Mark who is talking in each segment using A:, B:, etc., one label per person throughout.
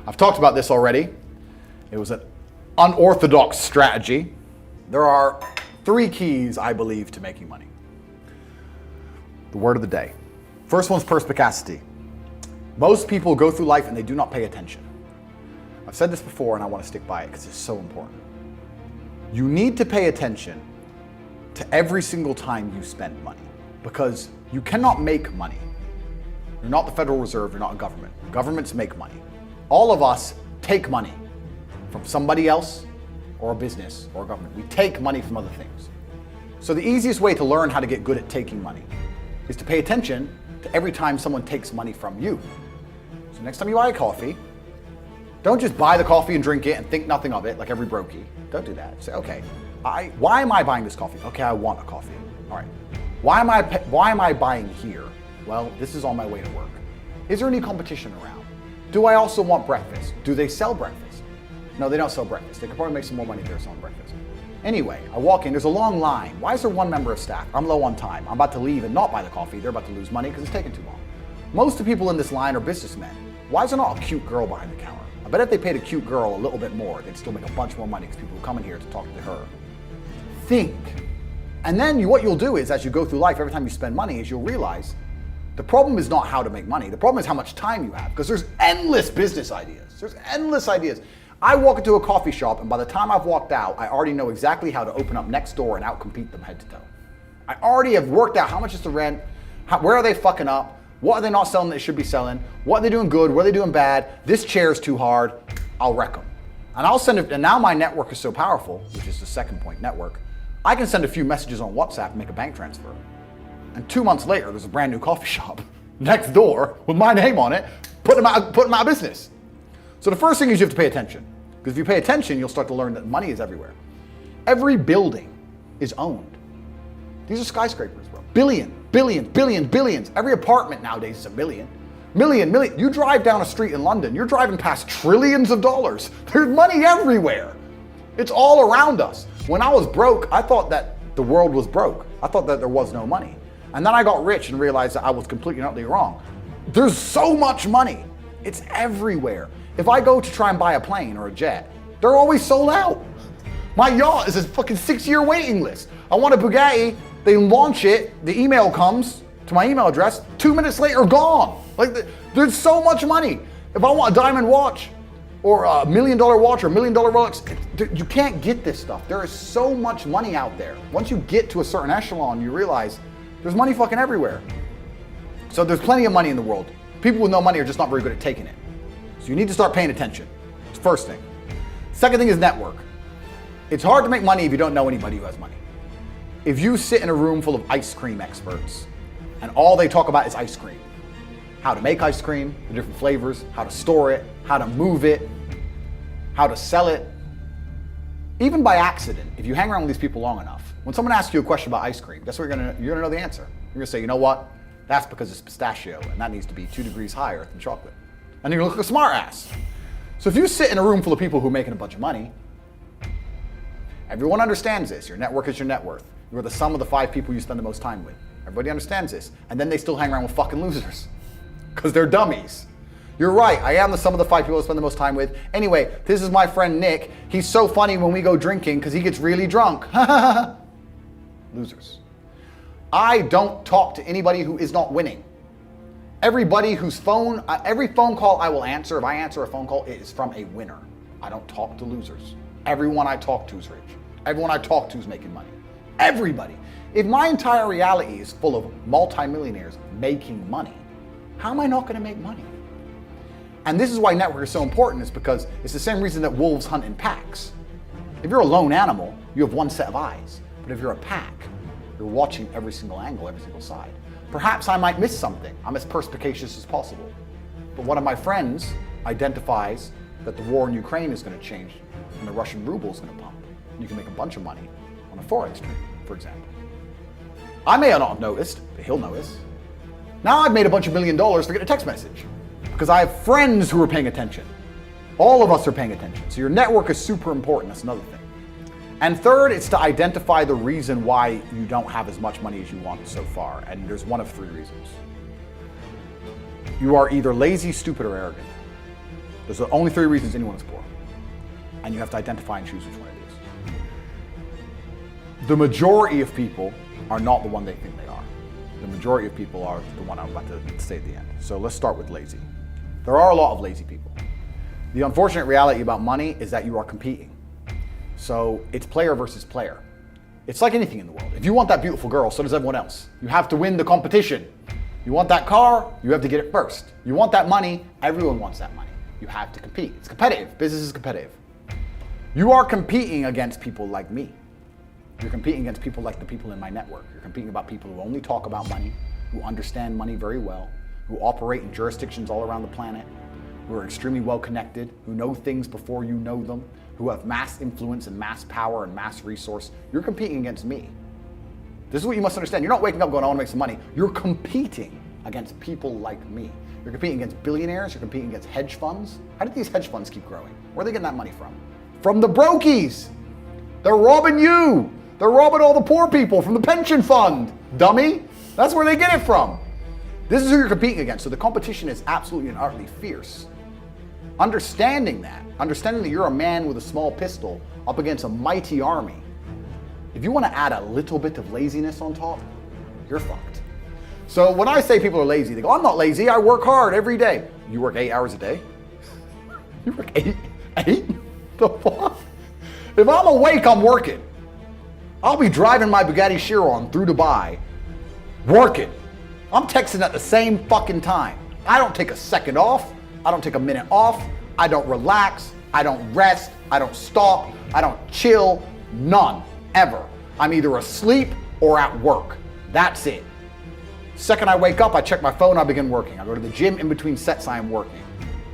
A: I've talked about this already. It was an unorthodox strategy. There are 3 keys, I believe, to making money. The word of the day. First one's perspicacity. Most people go through life and they do not pay attention. I've said this before and I want to stick by it because it's so important. You need to pay attention to every single time you spend money because you cannot make money. You're not the Federal Reserve, you're not a government. Governments make money. All of us take money from somebody else or a business or a government. We take money from other things. So the easiest way to learn how to get good at taking money is to pay attention to every time someone takes money from you. So next time you buy a coffee, don't just buy the coffee and drink it and think nothing of it like every brokey. Don't do that. Say, okay, why am I buying this coffee? Okay, I want a coffee. All right. Why am I buying here? Well, this is on my way to work. Is there any competition around? Do I also want breakfast? Do they sell breakfast? No, they don't sell breakfast. They could probably make some more money if they're selling breakfast. Anyway, I walk in, there's a long line. Why is there 1 member of staff? I'm low on time. I'm about to leave and not buy the coffee. They're about to lose money because it's taking too long. Most of the people in this line are businessmen. Why is there not a cute girl behind the counter? I bet if they paid a cute girl a little bit more, they'd still make a bunch more money because people come in here to talk to her. Think. And then what you'll do is, as you go through life, every time you spend money, is you'll realize the problem is not how to make money. The problem is how much time you have, because there's endless business ideas. There's endless ideas. I walk into a coffee shop, and by the time I've walked out, I already know exactly how to open up next door and outcompete them head to toe. I already have worked out how much is the rent, where are they fucking up, what are they not selling that they should be selling, what are they doing good, what are they doing bad, this chair's too hard, I'll wreck them. And I'll send it, and now my network is so powerful, which is the second point, network, I can send a few messages on WhatsApp and make a bank transfer. And 2 months later, there's a brand new coffee shop next door with my name on it, putting them out of business. So the first thing is you have to pay attention. Because if you pay attention, you'll start to learn that money is everywhere. Every building is owned. These are skyscrapers, bro. Billions. Every apartment nowadays is a million. Million. You drive down a street in London, you're driving past trillions of dollars. There's money everywhere. It's all around us. When I was broke, I thought that the world was broke. I thought that there was no money. And then I got rich and realized that I was completely and utterly wrong. There's so much money. It's everywhere. If I go to try and buy a plane or a jet, they're always sold out. My yacht is a fucking 6-year waiting list. I want a Bugatti, they launch it, the email comes to my email address, 2 minutes later, gone. There's so much money. If I want a diamond watch, or $1 million watch, or $1 million Rolex, you can't get this stuff. There is so much money out there. Once you get to a certain echelon, you realize there's money fucking everywhere. So there's plenty of money in the world. People with no money are just not very good at taking it. So you need to start paying attention. It's the first thing. Second thing is network. It's hard to make money if you don't know anybody who has money. If you sit in a room full of ice cream experts and all they talk about is ice cream, how to make ice cream, the different flavors, how to store it, how to move it, how to sell it, even by accident, if you hang around with these people long enough, when someone asks you a question about ice cream, guess what you're gonna know the answer. You're gonna say, you know what? That's because it's pistachio and that needs to be 2 degrees higher than chocolate. And you're gonna look like a smart ass. So if you sit in a room full of people who are making a bunch of money, everyone understands this. Your network is your net worth. You're the sum of the 5 people you spend the most time with. Everybody understands this. And then they still hang around with fucking losers because they're dummies. You're right, I am the sum of the 5 people I spend the most time with. Anyway, this is my friend Nick. He's so funny when we go drinking because he gets really drunk. Losers. I don't talk to anybody who is not winning. Everybody whose every phone call I will answer, if I answer a phone call, it is from a winner. I don't talk to losers. Everyone I talk to is rich. Everyone I talk to is making money. Everybody. If my entire reality is full of multimillionaires making money, how am I not going to make money? And this is why network is so important, is because it's the same reason that wolves hunt in packs. If you're a lone animal, you have one set of eyes. But if you're a pack, you're watching every single angle, every single side. Perhaps I might miss something. I'm as perspicacious as possible. But one of my friends identifies that the war in Ukraine is going to change and the Russian ruble is going to pump. And you can make a bunch of money on a Forex trade, for example. I may not have noticed, but he'll notice. Now I've made a bunch of $1 million to get a text message because I have friends who are paying attention. All of us are paying attention. So your network is super important. That's another thing. And third, it's to identify the reason why you don't have as much money as you want so far. And there's one of 3 reasons. You are either lazy, stupid, or arrogant. There's only 3 reasons anyone is poor. And you have to identify and choose which one it is. The majority of people are not the one they think they are. The majority of people are the one I'm about to say at the end. So let's start with lazy. There are a lot of lazy people. The unfortunate reality about money is that you are competing. So it's player versus player. It's like anything in the world. If you want that beautiful girl, so does everyone else. You have to win the competition. You want that car, you have to get it first. You want that money, everyone wants that money. You have to compete. It's competitive. Business is competitive. You are competing against people like me. You're competing against people like the people in my network. You're competing about people who only talk about money, who understand money very well, who operate in jurisdictions all around the planet, who are extremely well connected, who know things before you know them, who have mass influence and mass power and mass resource. You're competing against me. This is what you must understand. You're not waking up going, I want to make some money. You're competing against people like me. You're competing against billionaires. You're competing against hedge funds. How did these hedge funds keep growing? Where are they getting that money from? From the brokies. They're robbing you. They're robbing all the poor people from the pension fund, dummy. That's where they get it from. This is who you're competing against. So the competition is absolutely and utterly fierce. Understanding that you're a man with a small pistol up against a mighty army, if you want to add a little bit of laziness on top, you're fucked. So when I say people are lazy, they go, I'm not lazy, I work hard every day. You work 8 hours a day? You work 8? The fuck? If I'm awake, I'm working. I'll be driving my Bugatti Chiron through Dubai, working. I'm texting at the same fucking time. I don't take a second off. I don't take a minute off. I don't relax. I don't rest. I don't stop. I don't chill. None, ever. I'm either asleep or at work. That's it. Second I wake up, I check my phone, I begin working. I go to the gym in between sets, I am working.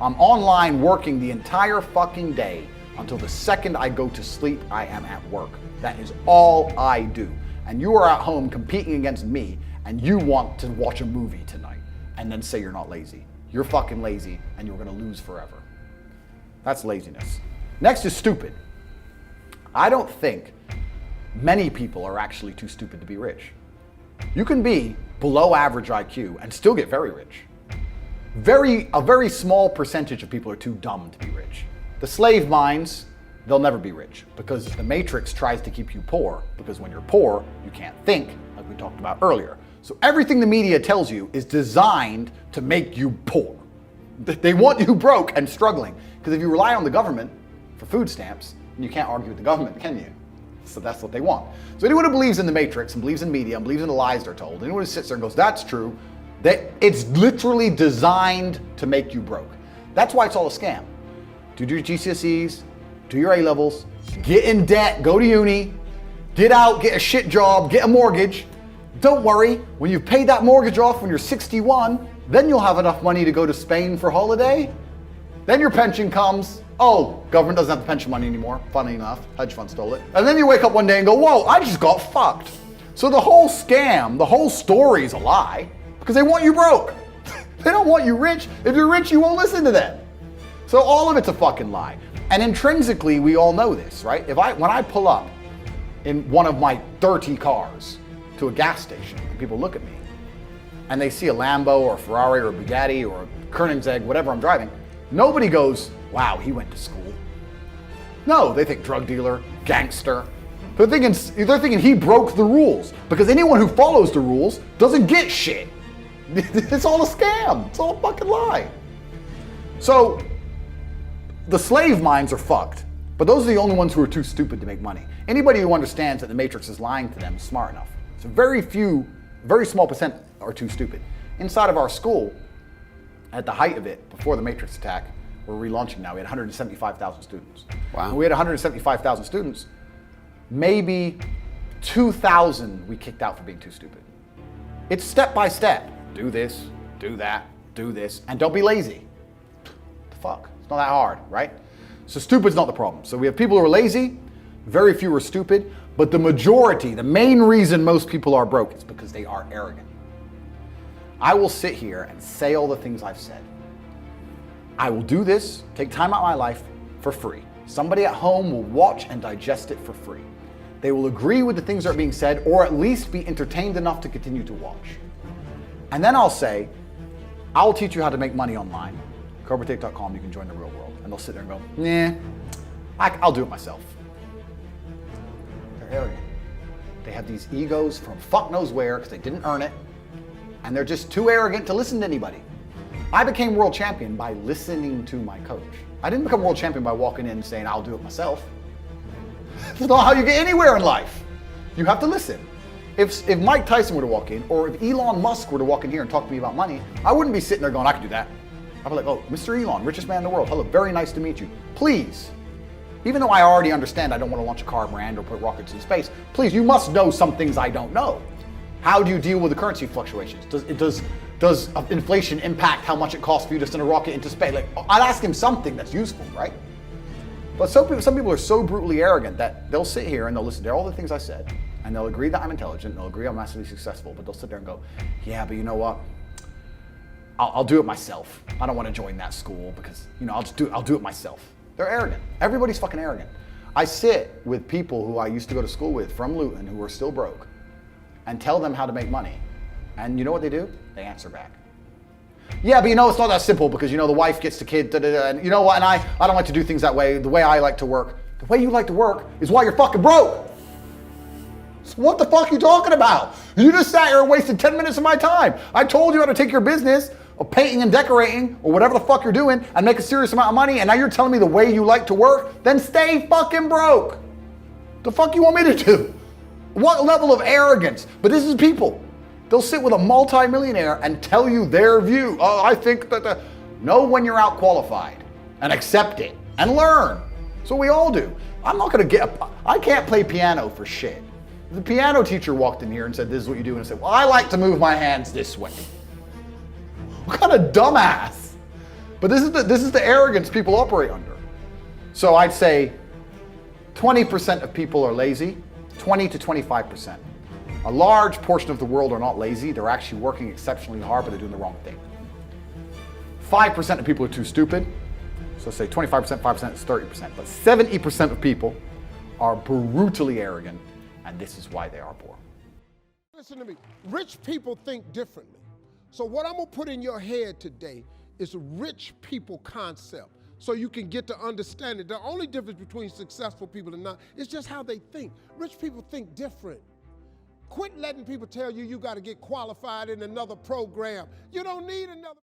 A: I'm online working the entire fucking day until the second I go to sleep, I am at work. That is all I do. And you are at home competing against me, and you want to watch a movie tonight and then say you're not lazy. You're fucking lazy, and you're gonna lose forever. That's laziness. Next is stupid. I don't think many people are actually too stupid to be rich. You can be below average IQ and still get very rich. A very small percentage of people are too dumb to be rich. The slave minds, they'll never be rich because the matrix tries to keep you poor, because when you're poor, you can't think, like we talked about earlier. So everything the media tells you is designed to make you poor. They want you broke and struggling, because if you rely on the government for food stamps, you can't argue with the government, can you? So that's what they want. So anyone who believes in the matrix and believes in media and believes in the lies they're told, anyone who sits there and goes, that's true, that it's literally designed to make you broke. That's why it's all a scam. Do your GCSEs, do your A-levels, get in debt, go to uni, get out, get a shit job, get a mortgage. Don't worry, when you've paid that mortgage off when you're 61, then you'll have enough money to go to Spain for holiday. Then your pension comes. Oh, government doesn't have the pension money anymore. Funny enough, hedge fund stole it. And then you wake up one day and go, whoa, I just got fucked. So the whole scam, the whole story is a lie because they want you broke. They don't want you rich. If you're rich, you won't listen to them. So all of it's a fucking lie. And intrinsically, we all know this, right? When I pull up in one of my dirty cars to a gas station and people look at me and they see a Lambo or a Ferrari or a Bugatti or a Koenigsegg, whatever I'm driving, nobody goes, wow, he went to school. No, they think drug dealer, gangster. They're thinking he broke the rules, because anyone who follows the rules doesn't get shit. It's all a scam. It's all a fucking lie. So the slave minds are fucked, but those are the only ones who are too stupid to make money. Anybody who understands that the matrix is lying to them is smart enough. So very small percent are too stupid. Inside of our school, at the height of it, before the matrix attack, we're relaunching now, we had 175,000 students.
B: Wow.
A: When we had 175,000 students, maybe 2,000 we kicked out for being too stupid. It's step by step. Do this, do that, do this, and don't be lazy. The fuck? It's not that hard, right? So stupid's not the problem. So we have people who are lazy, very few are stupid, but the majority, the main reason most people are broke is because they are arrogant. I will sit here and say all the things I've said. I will do this, take time out of my life for free. Somebody at home will watch and digest it for free. They will agree with the things that are being said, or at least be entertained enough to continue to watch. And then I'll say, I'll teach you how to make money online. CobraTate.com, you can join the real world. And they'll sit there and go, nah, I'll do it myself. They're arrogant. They have these egos from fuck knows where because they didn't earn it. And they're just too arrogant to listen to anybody. I became world champion by listening to my coach. I didn't become world champion by walking in and saying, I'll do it myself. That's not how you get anywhere in life. You have to listen. If Mike Tyson were to walk in, or if Elon Musk were to walk in here and talk to me about money, I wouldn't be sitting there going, I can do that. I'd be like, oh, Mr. Elon, richest man in the world. Hello, very nice to meet you. Please, even though I already understand I don't want to launch a car brand or put rockets in space, please, you must know some things I don't know. How do you deal with the currency fluctuations? Does inflation impact how much it costs for you to send a rocket into space? Like, I'd ask him something that's useful, right? But some people are so brutally arrogant that they'll sit here and they'll listen to all the things I said, and they'll agree that I'm intelligent, they'll agree I'm massively successful, but they'll sit there and go, yeah, but you know what? I'll do it myself. I don't want to join that school because, I'll do it myself. They're arrogant. Everybody's fucking arrogant. I sit with people who I used to go to school with from Luton who are still broke and tell them how to make money. And you know what they do? They answer back. Yeah, but it's not that simple because, the wife gets the kid, and you know what, and I don't like to do things that way, the way I like to work. The way you like to work is why you're fucking broke. So what the fuck are you talking about? You just sat here and wasted 10 minutes of my time. I told you how to take your business of painting and decorating or whatever the fuck you're doing and make a serious amount of money, and now you're telling me the way you like to work? Then stay fucking broke. The fuck you want me to do? What level of arrogance? But this is people. They'll sit with a multi-millionaire and tell you their view. Oh, I think that know when you're out qualified and accept it and learn. So we all do. I can't play piano for shit. The piano teacher walked in here and said, this is what you do. And I said, well, I like to move my hands this way. What kind of dumbass? But this is the arrogance people operate under. So I'd say 20% of people are lazy, 20 to 25%. A large portion of the world are not lazy. They're actually working exceptionally hard, but they're doing the wrong thing. 5% of people are too stupid. So say 25%, 5% is 30%. But 70% of people are brutally arrogant, and this is why they are poor.
B: Listen to me. Rich people think differently. So what I'm going to put in your head today is a rich people concept so you can get to understand it. The only difference between successful people and not is just how they think. Rich people think different. Quit letting people tell you got to get qualified in another program. You don't need another